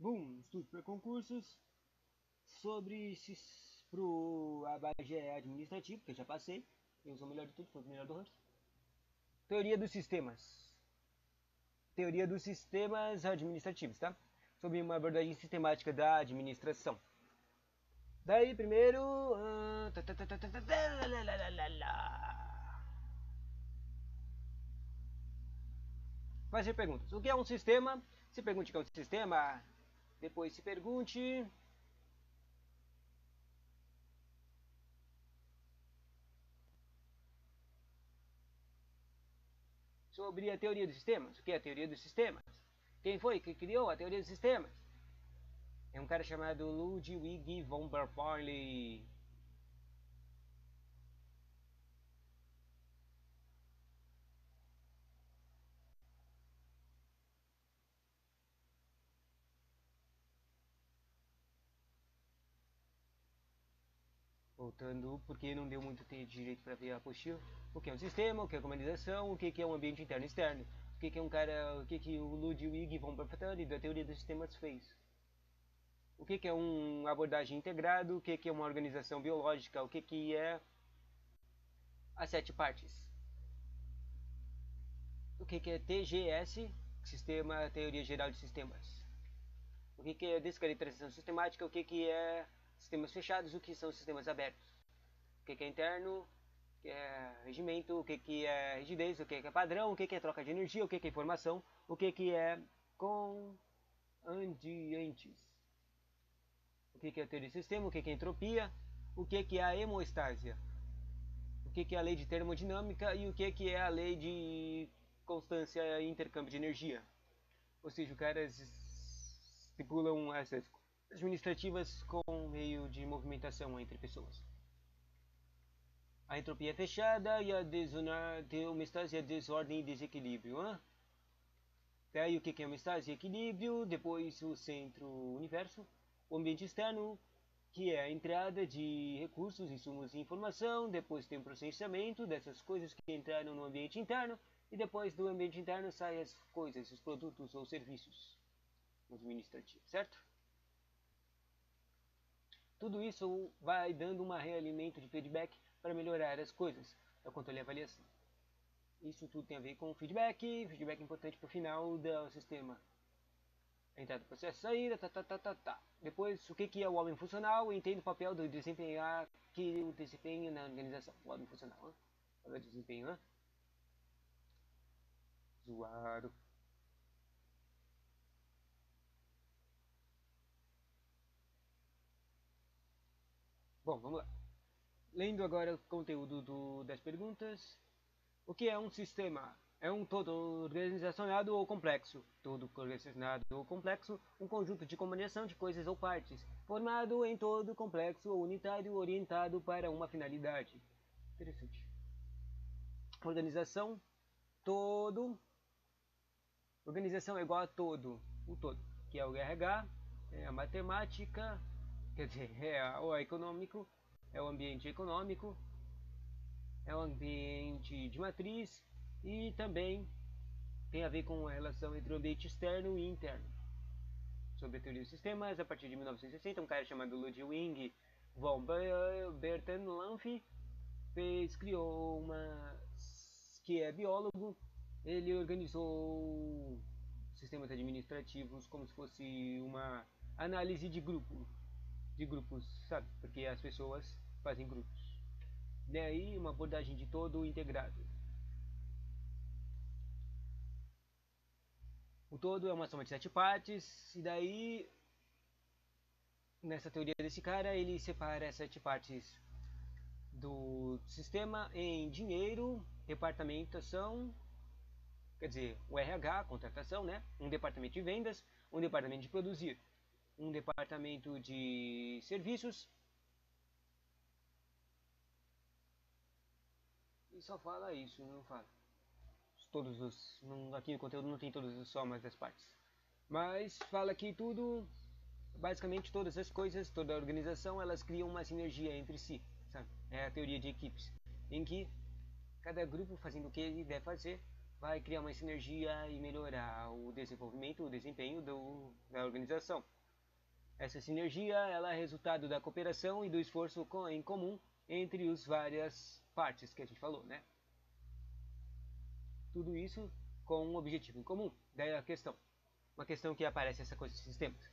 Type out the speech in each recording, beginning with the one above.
Bom, estudo para concursos sobre pro ABAGE administrativo, que eu já passei. Eu sou o melhor de tudo, foi o melhor do ranking. Teoria dos sistemas. Teoria dos sistemas administrativos, tá? Sobre uma abordagem sistemática da administração. Daí, primeiro. Fazer perguntas. O que é um sistema? Se pergunte o que é um sistema. Depois se pergunte sobre a teoria dos sistemas. O que é a teoria dos sistemas? Quem foi que criou a teoria dos sistemas? É um cara chamado Ludwig von Bernoulli. Voltando, porque não deu muito direito para ver a apostila. O que é um sistema, o que é uma organização, o que é um ambiente interno e externo. O que é um cara, o que o Ludwig von Bernoulli da teoria dos sistemas fez. O que é uma abordagem integrada, o que é uma organização biológica, o que é as 7 partes. O que é TGS, Sistema Teoria Geral de Sistemas. O que é descaracterização sistemática, o que é sistemas fechados, o que são sistemas abertos. O que é interno, o que é regimento, o que é rigidez, o que é padrão, o que é troca de energia, o que é informação, o que é condiantes. O que é teoria de sistema, o que é entropia, o que é a hemostásia, o que é a lei de termodinâmica e o que é a lei de constância e intercâmbio de energia. Ou seja, os caras estipulam essas administrativas com meio de movimentação entre pessoas. A entropia é fechada e a homeostase é desordem e desequilíbrio. Daí o que é homeostase e equilíbrio? Depois o centro-universo. O ambiente externo, que é a entrada de recursos, insumos e informação. Depois tem o processamento dessas coisas que entraram no ambiente interno. E depois do ambiente interno saem as coisas, os produtos ou serviços administrativos, certo? Tudo isso vai dando um realimento de feedback para melhorar as coisas, da controle e avaliação. Isso tudo tem a ver com feedback é importante para o final do sistema. Entrada, processo, saída, tá. Depois, o que é o homem funcional? Entende o papel do desempenhar que o desempenho na organização. O homem funcional, o desempenho, zoado. Bom, vamos lá. Lendo agora o conteúdo das perguntas. O que é um sistema? É um todo organizacionado ou complexo. Todo organizacionado ou complexo, um conjunto de combinação de coisas ou partes, formado em todo complexo ou unitário orientado para uma finalidade. Interessante. Organização, todo. Organização é igual a todo, o todo, que é o RH, é a matemática, quer dizer, o econômico, é o ambiente econômico, é o ambiente de matriz e também tem a ver com a relação entre o ambiente externo e interno. Sobre a teoria dos sistemas, a partir de 1960, um cara chamado Ludwig von Bertalanffy criou uma que é biólogo. Ele organizou sistemas administrativos como se fosse uma análise de grupos, sabe? Porque as pessoas fazem grupos. Daí uma abordagem de todo integrado. O todo é uma soma de 7 partes, e daí, nessa teoria desse cara, ele separa as 7 partes do sistema em dinheiro, departamentação, quer dizer, o RH, contratação, né? Um departamento de vendas, um departamento de produzir, um departamento de serviços, e só fala isso, não fala. Todos os. Aqui no conteúdo não tem todas as somas das partes. Mas fala que tudo, basicamente todas as coisas, toda a organização, elas criam uma sinergia entre si, sabe? É a teoria de equipes, em que cada grupo fazendo o que ele deve fazer vai criar uma sinergia e melhorar o desenvolvimento, o desempenho da organização. Essa sinergia ela é resultado da cooperação e do esforço em comum entre as várias partes que a gente falou, né? Tudo isso com um objetivo em comum. Daí a questão. Uma questão que aparece essa coisa de sistemas.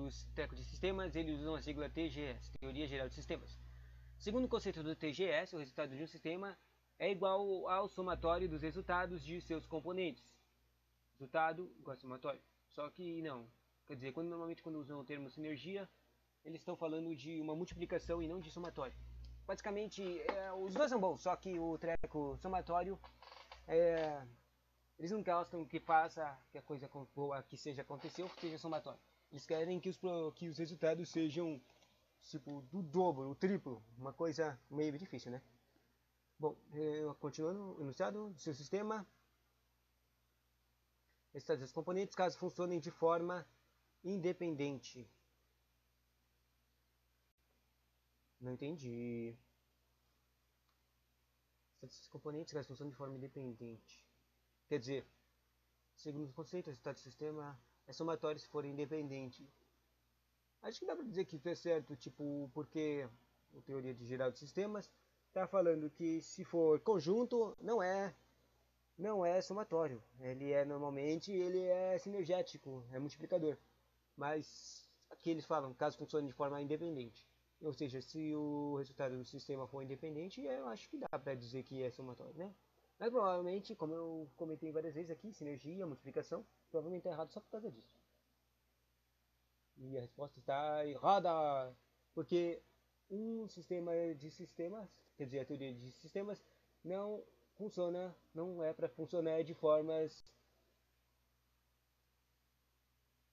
Os tecos de sistemas, eles usam a sigla TGS, Teoria Geral de Sistemas. Segundo o conceito do TGS, o resultado de um sistema é igual ao somatório dos resultados de seus componentes. Resultado igual a somatório. Só que não. Quer dizer, normalmente quando usam o termo sinergia, eles estão falando de uma multiplicação e não de somatório. Basicamente, os dois são bons, só que o treco somatório, eles não gostam que faça que a coisa boa que seja aconteceu seja somatório. Eles querem que os resultados sejam tipo do dobro, o triplo, uma coisa meio difícil, né? Bom, continuando, enunciado do seu sistema, resultados dos componentes, caso funcionem de forma independente. Não entendi. Esses componentes caso funcionem de forma independente. Quer dizer, segundo o conceito, o resultado do sistema é somatório se for independente. Acho que dá pra dizer que fez certo, tipo, porque a teoria de geral de sistemas está falando que se for conjunto, não é somatório. Ele é sinergético, é multiplicador. Mas aqui eles falam, caso funcione de forma independente. Ou seja, se o resultado do sistema for independente, eu acho que dá para dizer que é somatório, né? Mas provavelmente, como eu comentei várias vezes aqui, sinergia, multiplicação, provavelmente está errado só por causa disso. E a resposta está errada, porque um sistema de sistemas, quer dizer, a teoria de sistemas, não funciona, não é para funcionar de formas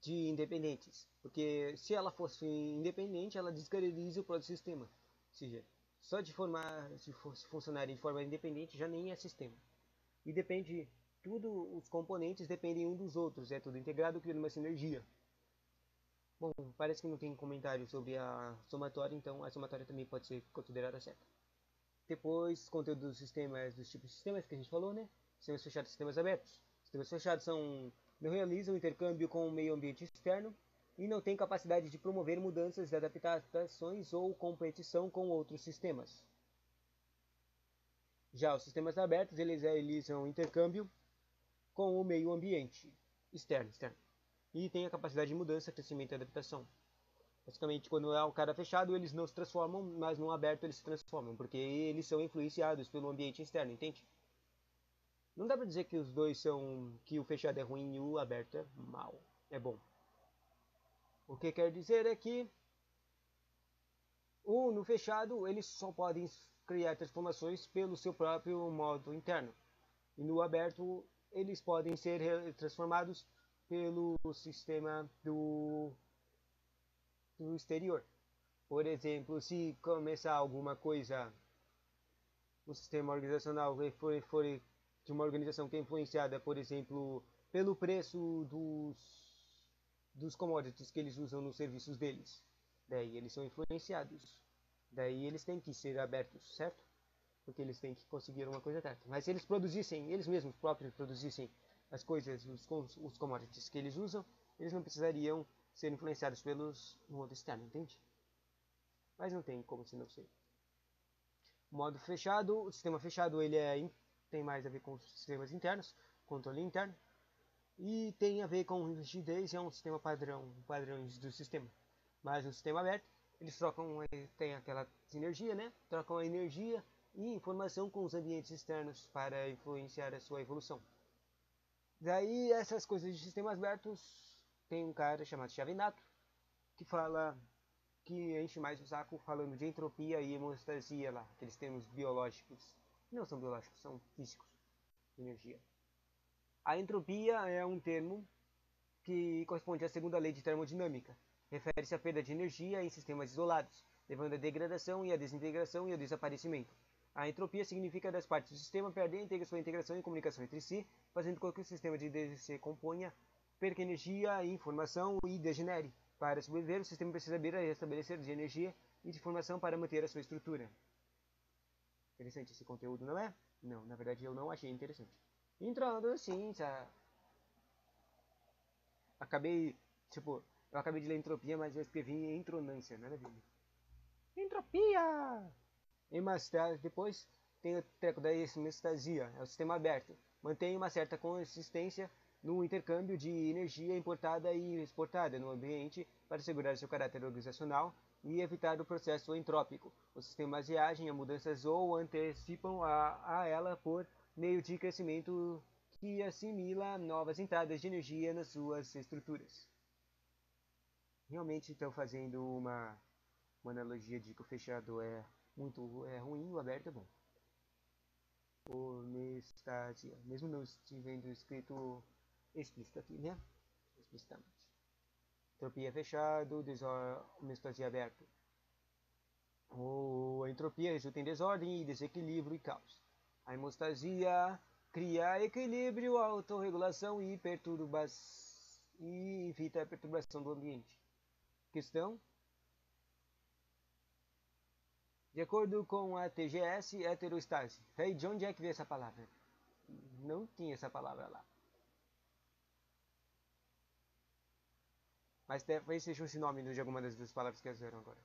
de independentes. Porque se ela fosse independente, ela descaracteriza o próprio sistema. Ou seja, só de formar, se fosse funcionar de forma independente, já nem é sistema. E depende, tudo, os componentes dependem um dos outros, é tudo integrado criando uma sinergia. Bom, parece que não tem comentário sobre a somatória, então a somatória também pode ser considerada certa. Depois, conteúdo dos sistemas, dos tipos de sistemas que a gente falou, né? Sistemas fechados e sistemas abertos. Sistemas fechados não realizam intercâmbio com o meio ambiente externo e não têm capacidade de promover mudanças de adaptações ou competição com outros sistemas. Já os sistemas abertos, eles realizam intercâmbio com o meio ambiente externo. E têm a capacidade de mudança, crescimento e adaptação. Basicamente, quando é um cara fechado, eles não se transformam, mas no aberto eles se transformam, porque eles são influenciados pelo ambiente externo, entende? Não dá pra dizer que os dois são, que o fechado é ruim e o aberto é mal, é bom. O que quer dizer é que no fechado eles só podem criar transformações pelo seu próprio modo interno. E no aberto eles podem ser transformados pelo sistema do exterior. Por exemplo, se começar alguma coisa, um sistema organizacional for de uma organização que é influenciada, por exemplo, pelo preço dos commodities que eles usam nos serviços deles. Daí eles são influenciados. Daí eles têm que ser abertos, certo? Porque eles têm que conseguir uma coisa certa. Mas se eles produzissem, eles mesmos próprios produzissem as coisas, os commodities que eles usam, eles não precisariam ser influenciados pelos mundo externo, entende? Mas não tem como se não ser. Modo fechado, o sistema fechado ele tem mais a ver com os sistemas internos, controle interno, e tem a ver com rigidez, é um sistema padrões do sistema. Mas no sistema aberto, eles tem aquela sinergia, né? Trocam a energia e informação com os ambientes externos para influenciar a sua evolução. Daí essas coisas de sistemas abertos, tem um cara chamado Chavinato que fala que enche mais o saco falando de entropia e hemostasia lá, aqueles termos biológicos. Não são biológicos, são físicos de energia. A entropia é um termo que corresponde à segunda lei de termodinâmica. Refere-se à perda de energia em sistemas isolados, levando à degradação e à desintegração e ao desaparecimento. A entropia significa das partes do sistema perderem sua integração e comunicação entre si, fazendo com que o sistema de se componha, perca energia e informação e degenere. Para sobreviver, o sistema precisa restabelecer de energia e de informação para manter a sua estrutura. Interessante esse conteúdo, não é? Não, na verdade eu não achei interessante. Entrando assim, acabei, tipo, eu acabei de ler entropia, mas eu escrevi entronância, nada a ver. Entropia! E mais tarde, depois tem o treco da hemestasia, é o sistema aberto. Mantém uma certa consistência no intercâmbio de energia importada e exportada no ambiente para assegurar seu caráter organizacional e evitar o processo entrópico. Os sistemas reagem a mudanças ou antecipam a ela por meio de crescimento que assimila novas entradas de energia nas suas estruturas. Realmente estão fazendo uma analogia de que o fechado é muito ruim, o aberto é bom. Homeostasia, mesmo não estivendo escrito explícito aqui, né? Explicitamente. Entropia fechado, homeostasia aberto. A entropia resulta em desordem, desequilíbrio e caos. A hemostasia cria equilíbrio, autorregulação e e evita a perturbação do ambiente. Questão: de acordo com a TGS, heterostase. Hey, de onde é que veio essa palavra? Não tinha essa palavra lá. Mas talvez seja um sinônimo de alguma das duas palavras que usaram agora.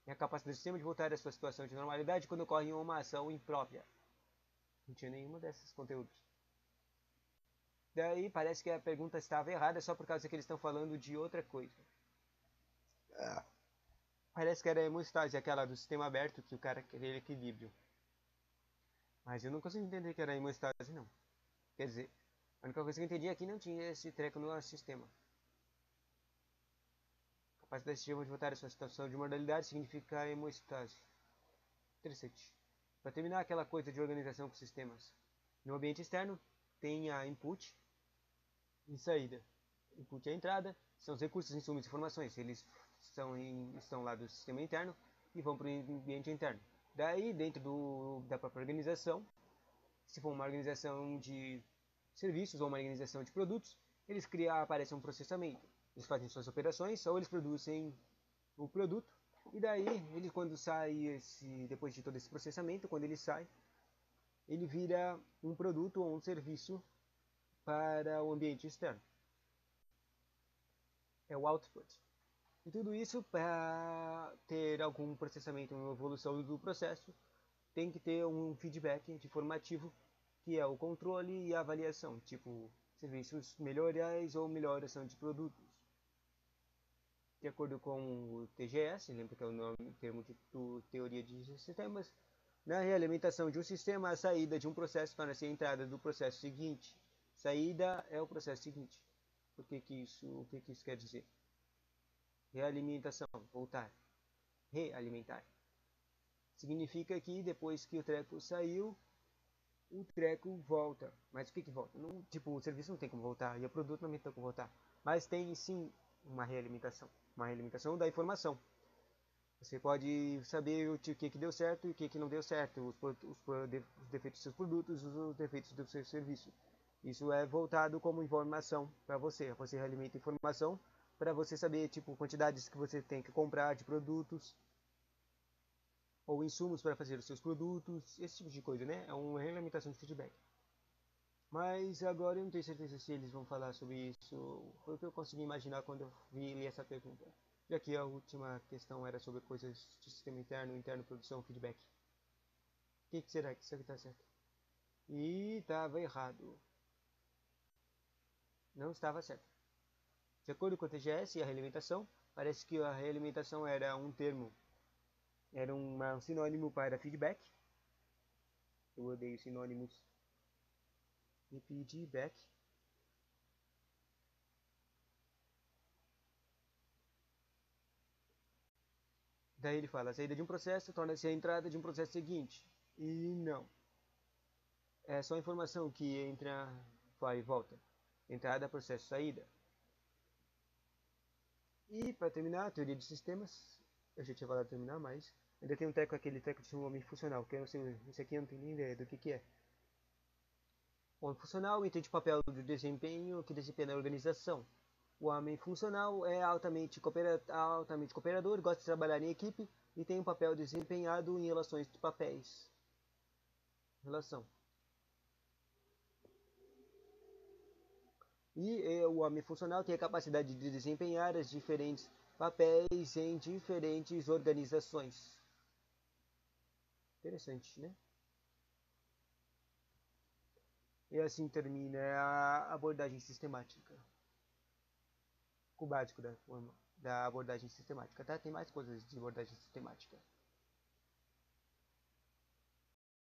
É a capacidade do sistema de voltar à sua situação de normalidade quando ocorre uma ação imprópria. Não tinha nenhuma desses conteúdos. Daí parece que a pergunta estava errada só por causa que eles estão falando de outra coisa. Parece que era a hemostase, aquela do sistema aberto que o cara queria equilíbrio. Mas eu não consigo entender que era a hemostase, não. Quer dizer, a única coisa que eu entendi é que não tinha esse treco no sistema. Capacidade do sistema de voltar à sua situação de modalidade significa hemostase. Interessante. Para terminar aquela coisa de organização com sistemas. No ambiente externo, tem a input e saída. Input é a entrada, são os recursos, insumos e informações. Eles estão lá do sistema interno e vão para o ambiente interno. Daí, dentro da própria organização, se for uma organização de serviços ou uma organização de produtos, eles aparecem um processamento. Eles fazem suas operações ou eles produzem o produto. E daí, ele quando sai, depois de todo esse processamento, quando ele sai, ele vira um produto ou um serviço para o ambiente externo. É o output. E tudo isso, para ter algum processamento, uma evolução do processo, tem que ter um feedback informativo, que é o controle e a avaliação, tipo serviços melhoriais ou melhoração de produtos. De acordo com o TGS, lembra que é o nome, termo de teoria de sistemas, na realimentação de um sistema, a saída de um processo torna-se a entrada do processo seguinte. Saída é o processo seguinte. O que isso quer dizer? Realimentação, voltar. Realimentar. Significa que depois que o treco saiu, o treco volta. Mas o que volta? Não, tipo, o serviço não tem como voltar e o produto não tem como voltar. Mas tem sim uma realimentação. Uma realimentação da informação. Você pode saber o que deu certo e o que não deu certo, os defeitos dos seus produtos, os defeitos do seu serviço. Isso é voltado como informação para você. Você realimenta informação para você saber tipo quantidades que você tem que comprar de produtos ou insumos para fazer os seus produtos, esse tipo de coisa, né? É uma realimentação de feedback. Mas agora eu não tenho certeza se eles vão falar sobre isso. Foi o que eu consegui imaginar quando eu li essa pergunta. Já que a última questão era sobre coisas de sistema interno, produção, feedback. O que será que isso aqui está certo? E estava errado. Não estava certo. De acordo com o TGS e a realimentação, parece que a realimentação era um termo, era um sinônimo para feedback. Eu odeio sinônimos. E feedback. Daí ele fala, a saída de um processo torna-se a entrada de um processo seguinte. E não. É só informação que entra, vai e volta. Entrada, processo, saída. E para terminar, a teoria de sistemas. Eu já tinha falado de terminar, mas ainda tem aquele treco de um homem funcional, que eu não sei, esse aqui eu não tenho nem ideia do que é. O homem funcional entende o papel do desempenho que desempenha na organização. O homem funcional é altamente cooperador, gosta de trabalhar em equipe e tem um papel desempenhado em relações de papéis. Relação. E o homem funcional tem a capacidade de desempenhar os diferentes papéis em diferentes organizações. Interessante, né? E assim termina a abordagem sistemática. O básico da abordagem sistemática, tá? Tem mais coisas de abordagem sistemática.